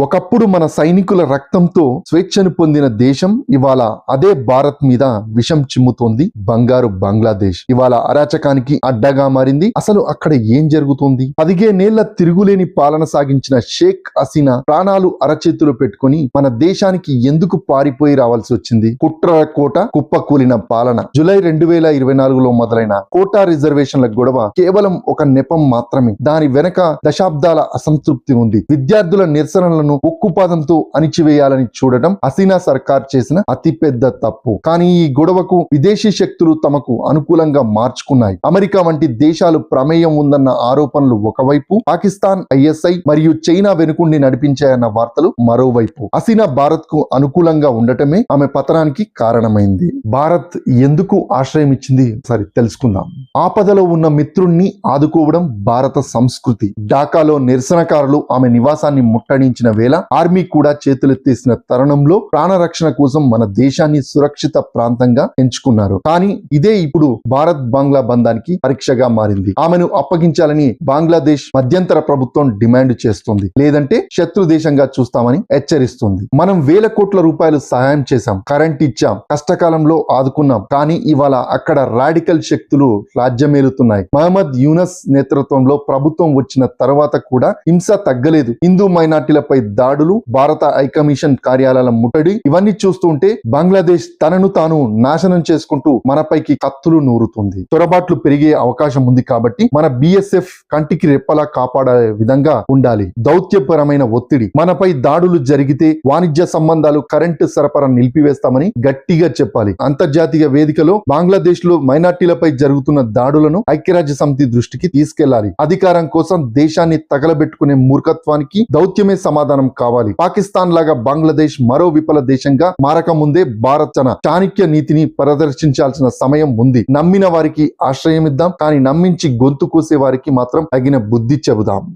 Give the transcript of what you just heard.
ఒకప్పుడు మన సైనికుల రక్తంతో స్వేచ్ఛను పొందిన దేశం ఇవాళ అదే భారత్ మీద విషం చిమ్ముతోంది. బంగ్లాదేశ్ ఇవాళ అరాచకానికి అడ్డగా మారింది. అసలు అక్కడ ఏం జరుగుతోంది? 15 తిరుగులేని పాలన సాగించిన షేక్ హసీనా ప్రాణాలు అరచేతులు పెట్టుకుని మన దేశానికి ఎందుకు పారిపోయి రావాల్సి వచ్చింది? కుట్ర కోట కుప్పకూలిన పాలన. జూలై 2024లో మొదలైన కోటా రిజర్వేషన్ల గొడవ కేవలం ఒక నెపం మాత్రమే. దాని వెనక దశాబ్దాల అసంతృప్తి ఉంది. విద్యార్థుల నిరసనలను ఉక్కుపాదంతో అణిచివేయాలని చూడటం హసీనా సర్కార్ చేసిన అతిపెద్ద తప్పు. కానీ ఈ గొడవకు విదేశీ శక్తులు తమకు అనుకూలంగా మార్చుకున్నాయి. అమెరికా వంటి దేశాలు ప్రమేయం ఉందన్న ఆరోపణలు ఒకవైపు, పాకిస్తాన్, ఐఎస్ఐ మరియు చైనా వెనుకుండి నడిపించాయన్న వార్తలు మరోవైపు. హసీనా భారత్ కు అనుకూలంగా ఉండటమే ఆమె పతనానికి కారణమైంది. భారత్ ఎందుకు ఆశ్రయం ఇచ్చింది సరే తెలుసుకుందాం. ఆపదలో ఉన్న మిత్రుణ్ణి ఆదుకోవడం భారత సంస్కృతి. ఢాకాలో నిరసనకారులు ఆమె నివాసాన్ని ముట్టడించిన వేళ ఆర్మీ కూడా చేతులెత్తేసిన తరుణంలో ప్రాణరక్షణ కోసం మన దేశాన్ని సురక్షిత ప్రాంతంగా ఎంచుకున్నారు. కానీ ఇదే ఇప్పుడు భారత్ బంగ్లా బంధానికి పరీక్షగా మారింది. ఆమెను అప్పగించాలని బంగ్లాదేశ్ మధ్యంతర ప్రభుత్వం డిమాండ్ చేస్తుంది. లేదంటే శత్రు దేశంగా చూస్తామని హెచ్చరిస్తుంది. మనం వేల కోట్ల రూపాయలు సహాయం చేశాం, కరెంట్ ఇచ్చాం, కష్టకాలంలో ఆదుకున్నాం. కానీ ఇవాళ అక్కడ రాడికల్ శక్తులు రాజ్యమేలుతున్నాయి. మహమ్మద్ యూనస్ నేతృత్వంలో ప్రభుత్వం వచ్చిన తర్వాత కూడా హింస తగ్గలేదు. హిందూ మైనార్టీలపై దాడులు, భారత హైకమిషన్ కార్యాలయాల ముట్టడి, ఇవన్నీ చూస్తుంటే బంగ్లాదేశ్ తనను తాను నాశనం చేసుకుంటూ మనపైకి కత్తులు నూరుతుంది. చొరబాట్లు పెరిగే అవకాశం ఉంది. కాబట్టి మన బిఎస్ఎఫ్ కంటికి రెప్పలా కాపాడే విధంగా ఉండాలి. దౌత్యపరమైన ఒత్తిడి, మనపై దాడులు జరిగితే వాణిజ్య సంబంధాలు, కరెంటు సరఫరా నిలిపివేస్తామని గట్టిగా చెప్పాలి. అంతర్జాతీయ వేదికలో బంగ్లాదేశ్ లో మైనార్టీలపై జరుగుతున్న దాడులను ఐక్యరాజ్య సమితి దృష్టికి తీసుకెళ్లాలి. అధికారం కోసం దేశాన్ని తగలబెట్టుకునే మూర్ఖత్వానికి దౌత్యమే సమాధానం కావాలి. పాకిస్తాన్ లాగా బంగ్లాదేశ్ మరో విఫల దేశంగా మారక ముందే భారత్ తన చాణక్య నీతిని ప్రదర్శించాల్సిన సమయం ఉంది. నమ్మిన వారికి ఆశ్రయం ఇద్దాం, కానీ నమ్మించి గొంతు కోసే వారికి మాత్రం తగిన బుద్ధి చెబుదాం.